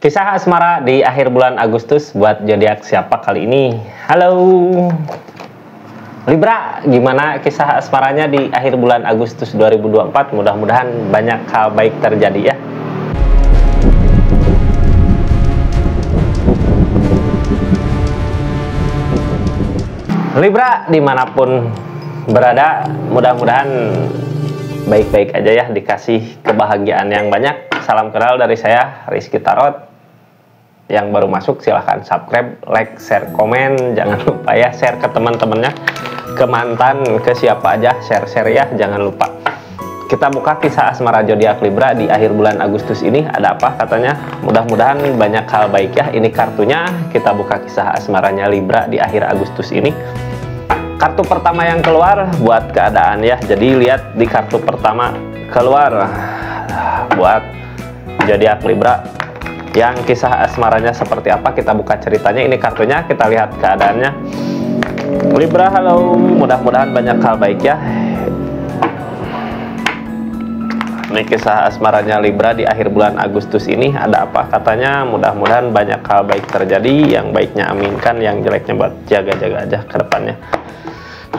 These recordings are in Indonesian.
Kisah asmara di akhir bulan Agustus buat zodiak siapa kali ini? Halo Libra, gimana kisah asmaranya di akhir bulan Agustus 2024? Mudah-mudahan banyak hal baik terjadi ya. Libra, dimanapun berada, mudah-mudahan baik-baik aja ya, dikasih kebahagiaan yang banyak. Salam kenal dari saya, Rizky Tarot. Yang baru masuk silahkan subscribe, like, share, komen. Jangan lupa ya share ke teman-temannya, ke mantan, ke siapa aja, share-share ya, jangan lupa. Kita buka kisah asmara zodiak Libra di akhir bulan Agustus ini. Ada apa katanya? Mudah-mudahan banyak hal baik ya. Ini kartunya. Kita buka kisah asmaranya Libra di akhir Agustus ini. Kartu pertama yang keluar buat keadaan ya. Jadi lihat di kartu pertama keluar buat zodiak Libra yang kisah asmaranya seperti apa. Kita buka ceritanya. Ini kartunya, kita lihat keadaannya. Libra, halo, mudah-mudahan banyak hal baik ya. Ini kisah asmaranya Libra di akhir bulan Agustus ini. Ada apa katanya? Mudah-mudahan banyak hal baik terjadi. Yang baiknya aminkan, yang jeleknya buat jaga-jaga aja ke depannya.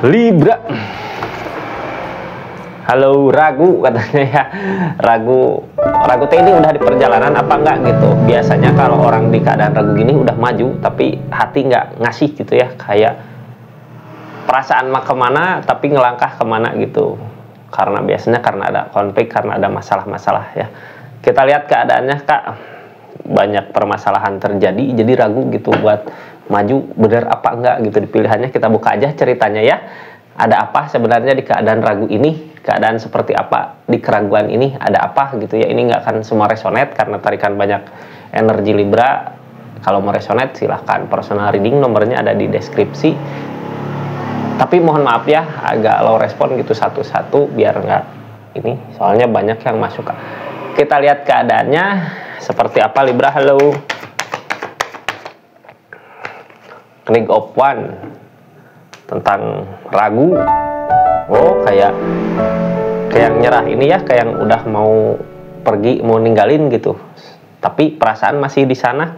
Libra, halo, ragu katanya ya. Ragu teh ini udah di perjalanan apa enggak gitu. Biasanya kalau orang di keadaan ragu gini udah maju tapi hati nggak ngasih gitu ya. Kayak perasaan mah kemana tapi ngelangkah kemana gitu. Karena biasanya karena ada konflik, karena ada masalah-masalah ya. Kita lihat keadaannya Kak, banyak permasalahan terjadi jadi ragu gitu buat maju bener apa enggak gitu di pilihannya. Kita buka aja ceritanya ya. Ada apa sebenarnya di keadaan ragu ini? Keadaan seperti apa di keraguan ini? Ada apa gitu ya? Ini nggak akan semua resonate karena tarikan banyak energi Libra. Kalau mau resonate silahkan personal reading, nomornya ada di deskripsi. Tapi mohon maaf ya, agak low respon gitu satu-satu biar nggak ini. Soalnya banyak yang masuk. Kita lihat keadaannya seperti apa Libra. Halo. King of One tentang ragu. Oh, kayak nyerah ini ya, kayak yang udah mau pergi, mau ninggalin gitu. Tapi perasaan masih di sana.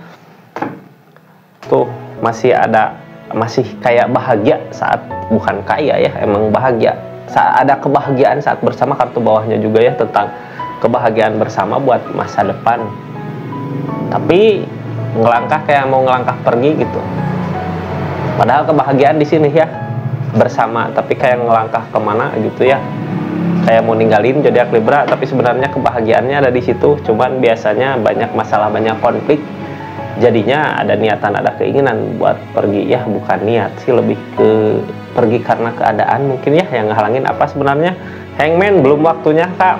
Tuh, masih kayak bahagia saat bukan kaya ya, emang bahagia. Saat ada kebahagiaan saat bersama. Kartu bawahnya juga ya tentang kebahagiaan bersama buat masa depan. Tapi ngelangkah kayak mau ngelangkah pergi gitu. Padahal kebahagiaan di sini ya bersama, tapi kayak ngelangkah kemana gitu ya, kayak mau ninggalin zodiak Libra, tapi sebenarnya kebahagiaannya ada di situ. Cuman biasanya banyak masalah, banyak konflik, jadinya ada niatan, ada keinginan buat pergi ya. Bukan niat sih, lebih ke pergi karena keadaan mungkin ya yang ngehalangin. Apa sebenarnya? Hangman, belum waktunya Kak.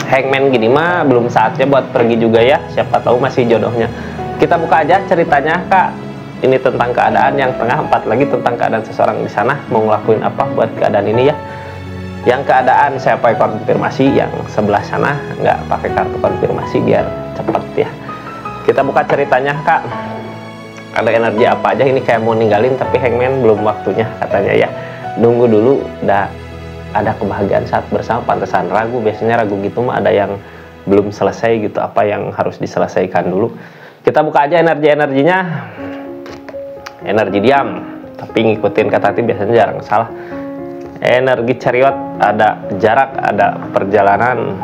Hangman gini mah belum saatnya buat pergi juga ya, siapa tahu masih jodohnya. Kita buka aja ceritanya Kak. Ini tentang keadaan yang tengah, 4 lagi tentang keadaan seseorang di sana. Mau ngelakuin apa buat keadaan ini ya. Yang keadaan saya pakai konfirmasi, yang sebelah sana nggak pakai kartu konfirmasi biar cepet ya. Kita buka ceritanya Kak. Ada energi apa aja ini, kayak mau ninggalin tapi Hangman belum waktunya katanya ya. Nunggu dulu, udah ada kebahagiaan saat bersama. Pantesan ragu, biasanya ragu gitu mah ada yang belum selesai gitu, apa yang harus diselesaikan dulu. Kita buka aja energinya. Energi diam tapi ngikutin kata hati, biasanya jarang salah. Energi Chariot, ada jarak, ada perjalanan.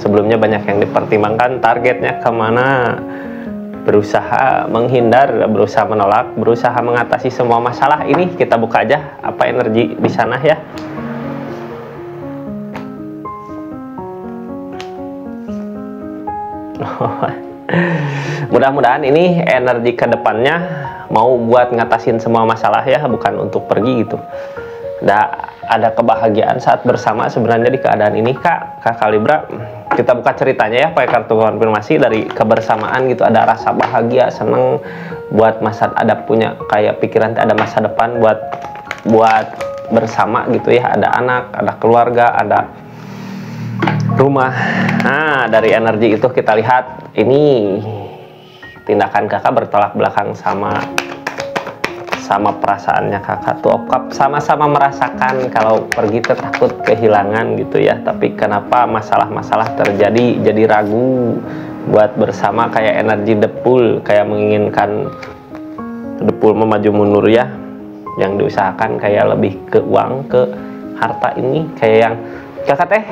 Sebelumnya banyak yang dipertimbangkan, targetnya kemana, berusaha menghindar, berusaha menolak, berusaha mengatasi semua masalah. Ini kita buka aja apa energi di sana ya. Mudah-mudahan ini energi ke depannya mau buat ngatasin semua masalah ya, bukan untuk pergi gitu. Ada kebahagiaan saat bersama sebenarnya di keadaan ini Kakak Libra. Kita buka ceritanya ya pakai kartu konfirmasi. Dari kebersamaan gitu, ada rasa bahagia, seneng buat ada punya kayak pikiran ada masa depan buat bersama gitu ya. Ada anak, ada keluarga, ada rumah. Nah, dari energi itu kita lihat ini tindakan kakak bertolak belakang sama perasaannya kakak tuh. Sama-sama merasakan kalau pergi tuh takut kehilangan gitu ya. Tapi kenapa masalah-masalah terjadi, jadi ragu, buat bersama, kayak energi depul, kayak menginginkan depul memaju mundur ya, yang diusahakan kayak lebih ke uang, ke harta ini, kayak yang kakak teh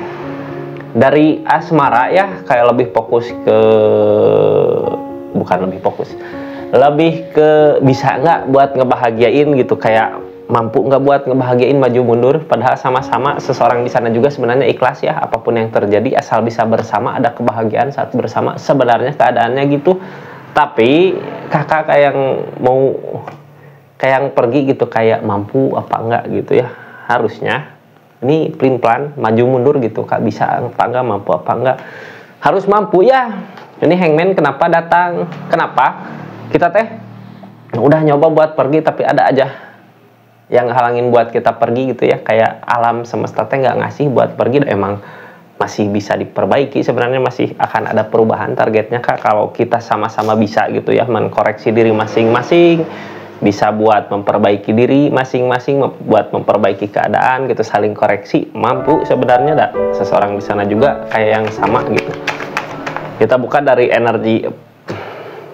dari asmara ya, kayak lebih fokus ke, bukan lebih fokus, lebih ke bisa nggak buat ngebahagiain gitu, kayak mampu nggak buat ngebahagiain maju mundur, padahal sama-sama seseorang di sana juga sebenarnya ikhlas ya, apapun yang terjadi asal bisa bersama, ada kebahagiaan saat bersama sebenarnya keadaannya gitu. Tapi kakak kayak yang mau kayak yang pergi gitu, kayak mampu apa enggak gitu ya, harusnya ini pelin pelan maju mundur gitu kak, bisa apa enggak, mampu apa enggak, harus mampu ya. Ini hangman kenapa datang, kenapa kita teh udah nyoba buat pergi tapi ada aja yang halangin buat kita pergi gitu ya, kayak alam semesta teh nggak ngasih buat pergi. Emang masih bisa diperbaiki sebenarnya, masih akan ada perubahan targetnya kak, kalau kita sama-sama bisa gitu ya mengkoreksi diri masing-masing, bisa buat memperbaiki diri masing-masing, buat memperbaiki keadaan gitu, saling koreksi, mampu sebenarnya dah seseorang di sana juga kayak yang sama gitu. Kita buka dari energi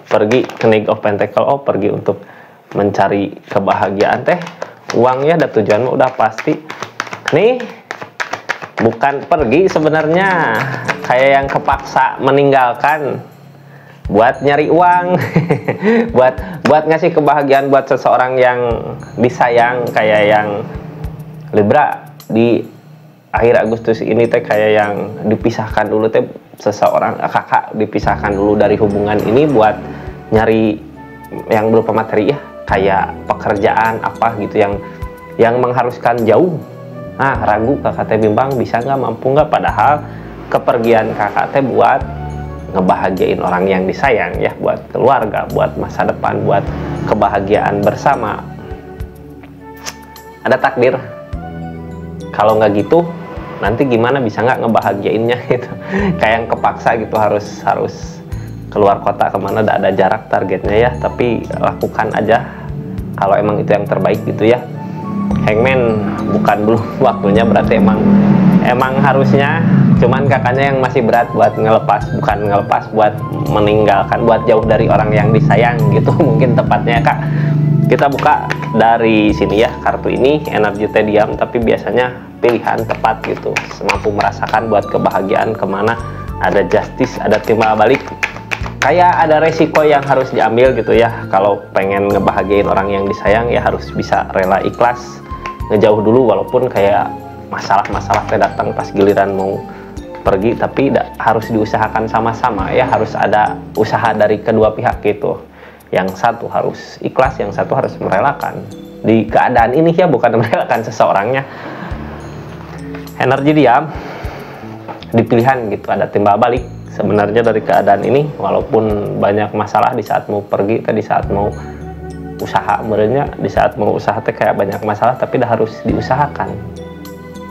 pergi, Knight of Pentacle, oh pergi untuk mencari kebahagiaan teh, uangnya ada tujuanmu udah pasti nih, bukan pergi sebenarnya, kayak yang kepaksa meninggalkan buat nyari uang buat ngasih kebahagiaan buat seseorang yang disayang, kayak yang Libra di akhir Agustus ini teh, kayak yang dipisahkan dulu teh, seseorang kakak dipisahkan dulu dari hubungan ini buat nyari yang berupa materi ya, kayak pekerjaan apa gitu yang mengharuskan jauh. Nah ragu kakak teh, bimbang bisa nggak, mampu nggak, padahal kepergian kakak teh buat ngebahagiain orang yang disayang ya, buat keluarga, buat masa depan, buat kebahagiaan bersama. Ada takdir, kalau nggak gitu nanti gimana bisa nggak ngebahagiainnya gitu. Kayak yang kepaksa gitu, harus keluar kota kemana, ada jarak targetnya ya, tapi lakukan aja kalau emang itu yang terbaik gitu ya. Hangman bukan belum waktunya, berarti emang harusnya, cuman kakaknya yang masih berat buat ngelepas, bukan ngelepas, buat meninggalkan, buat jauh dari orang yang disayang gitu mungkin tepatnya kak. Kita buka dari sini ya, kartu ini energi diam, tapi biasanya pilihan tepat gitu, mampu merasakan buat kebahagiaan kemana, ada justice, ada timbal balik, kayak ada resiko yang harus diambil gitu ya. Kalau pengen ngebahagiain orang yang disayang ya harus bisa rela ikhlas ngejauh dulu, walaupun kayak masalah-masalah datang pas giliran mau pergi, tapi harus diusahakan sama-sama ya, harus ada usaha dari kedua pihak gitu. Yang satu harus ikhlas, yang satu harus merelakan di keadaan ini ya, bukan merelakan seseorangnya. Energi diam di pilihan gitu, ada timbal balik sebenarnya dari keadaan ini, walaupun banyak masalah di saat mau pergi, di saat mau usaha merenya, di saat mau usaha teh kayak banyak masalah, tapi dah harus diusahakan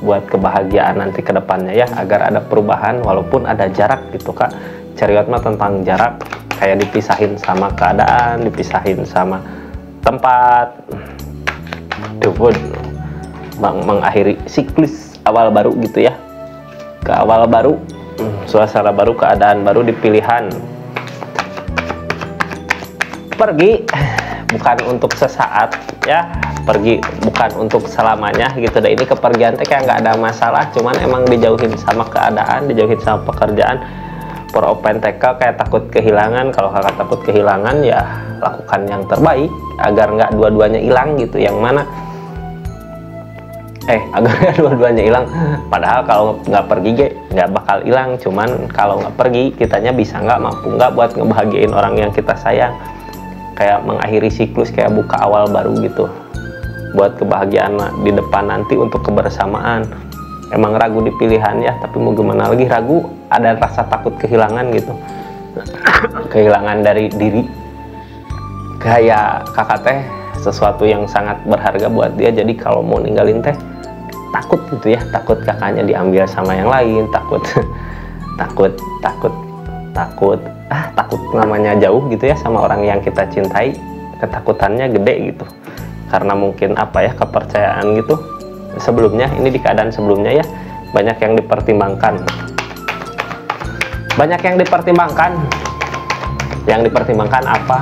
buat kebahagiaan nanti ke depannya ya, agar ada perubahan walaupun ada jarak gitu kak. Chariot mah tentang jarak, kayak dipisahin sama keadaan, dipisahin sama tempat, mengakhiri siklus awal baru gitu ya, ke awal baru, suasana baru, keadaan baru, di pilihan. Pergi bukan untuk sesaat ya, pergi bukan untuk selamanya gitu deh. Ini kepergian teh kayak nggak ada masalah, cuman emang dijauhin sama keadaan, dijauhin sama pekerjaan. Four of Pentacle kayak takut kehilangan. Kalau kakak takut kehilangan ya lakukan yang terbaik agar nggak dua-duanya hilang gitu. Yang mana agar nggak dua-duanya hilang, padahal kalau nggak pergi nggak bakal hilang, cuman kalau nggak pergi kitanya bisa nggak, mampu nggak buat ngebahagiain orang yang kita sayang, kayak mengakhiri siklus, kayak buka awal baru gitu buat kebahagiaan di depan nanti untuk kebersamaan. Emang ragu di pilihan ya, tapi mau gimana lagi, ragu, ada rasa takut kehilangan gitu kehilangan dari diri, kayak kakak teh sesuatu yang sangat berharga buat dia, jadi kalau mau ninggalin teh takut gitu ya, takut kakaknya diambil sama yang lain, takut takut namanya jauh gitu ya sama orang yang kita cintai, ketakutannya gede gitu, karena mungkin apa ya, kepercayaan gitu sebelumnya. Ini di keadaan sebelumnya ya banyak yang dipertimbangkan. banyak yang dipertimbangkan. Yang dipertimbangkan apa?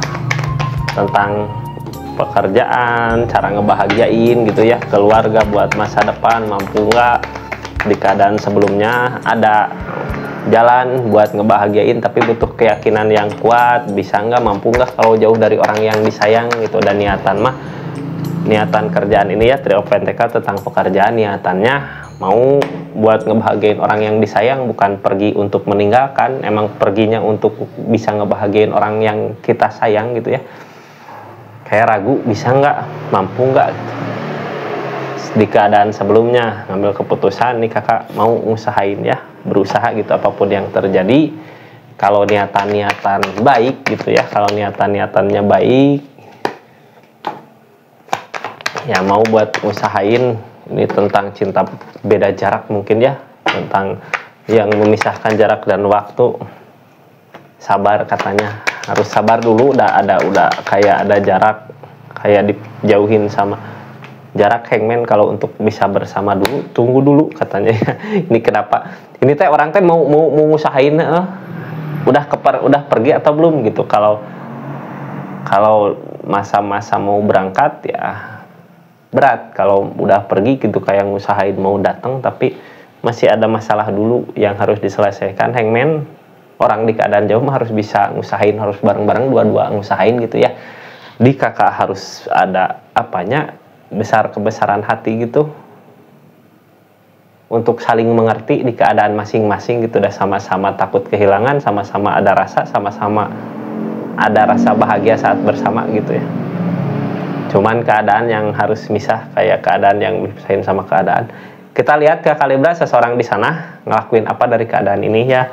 Tentang pekerjaan, cara ngebahagiain gitu ya, keluarga, buat masa depan, mampu nggak. Di keadaan sebelumnya ada jalan buat ngebahagiain tapi butuh keyakinan yang kuat, bisa nggak, mampu nggak kalau jauh dari orang yang disayang gitu. Dan niatan mah, niatan kerjaan ini ya, Trio of Pentacle tentang pekerjaan, niatannya mau buat ngebahagiain orang yang disayang, bukan pergi untuk meninggalkan. Emang perginya untuk bisa ngebahagiain orang yang kita sayang gitu ya. Kayak ragu, bisa nggak, mampu nggak gitu. Di keadaan sebelumnya ngambil keputusan nih kakak mau ngusahain ya, berusaha gitu apapun yang terjadi. Kalau niatan-niatan baik gitu ya, kalau niatan-niatannya baik ya, mau buat usahain. Ini tentang cinta beda jarak mungkin ya, tentang yang memisahkan jarak dan waktu. Sabar katanya, harus sabar dulu. Udah kayak ada jarak, kayak dijauhin sama jarak Hangman. Kalau untuk bisa bersama dulu, tunggu dulu katanya ya. Ini kenapa? Ini teh orang teh mau ngusahain udah pergi atau belum gitu. Kalau masa-masa mau berangkat ya berat. Kalau udah pergi gitu kayak ngusahain mau datang tapi masih ada masalah dulu yang harus diselesaikan. Hangman orang di keadaan jauh mah harus bisa ngusahain, harus bareng-bareng dua-dua ngusahain gitu ya. Di kakak harus ada apanya, kebesaran hati gitu untuk saling mengerti di keadaan masing-masing gitu. Udah sama-sama takut kehilangan, sama-sama ada rasa, sama-sama ada rasa bahagia saat bersama gitu ya. Cuman keadaan yang harus misah, kayak keadaan yang misahin sama keadaan. Kita lihat ke Libra, seseorang di sana ngelakuin apa dari keadaan ini ya.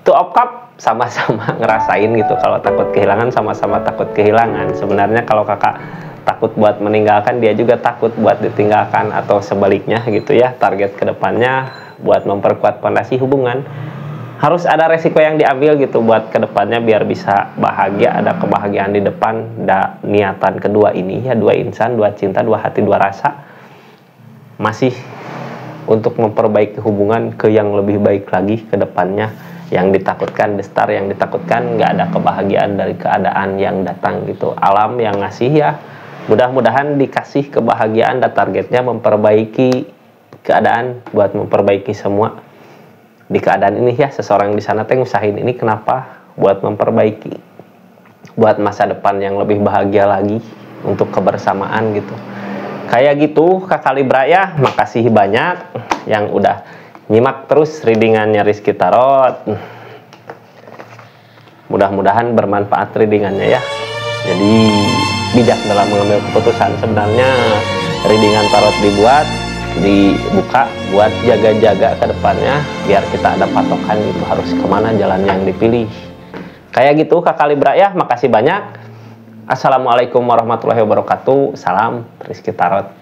Two of Cups sama-sama ngerasain gitu. Kalau takut kehilangan, sama-sama takut kehilangan. Sebenarnya kalau kakak takut buat meninggalkan, dia juga takut buat ditinggalkan, atau sebaliknya gitu ya. Target kedepannya buat memperkuat fondasi hubungan, harus ada resiko yang diambil gitu buat kedepannya biar bisa bahagia, ada kebahagiaan di depan. Niatan kedua ini ya, dua insan, dua cinta, dua hati, dua rasa, masih untuk memperbaiki hubungan ke yang lebih baik lagi ke depannya. Yang ditakutkan The Star, yang ditakutkan nggak ada kebahagiaan dari keadaan yang datang gitu. Alam yang ngasih ya, mudah-mudahan dikasih kebahagiaan, dan targetnya memperbaiki keadaan, buat memperbaiki semua di keadaan ini ya. Seseorang di sana teh ngusahain ini kenapa? Buat memperbaiki, buat masa depan yang lebih bahagia lagi, untuk kebersamaan gitu. Kayak gitu kakak Libra ya. Makasih banyak yang udah nyimak terus readingannya Rizky Tarot. Mudah-mudahan bermanfaat readingannya ya. Jadi bijak dalam mengambil keputusan. Sebenarnya readingan tarot dibuka buat jaga-jaga ke depannya, biar kita ada patokan gitu, harus kemana jalan yang dipilih. Kayak gitu kakak Libra ya. Makasih banyak. Assalamualaikum warahmatullahi wabarakatuh. Salam Rizky Tarot.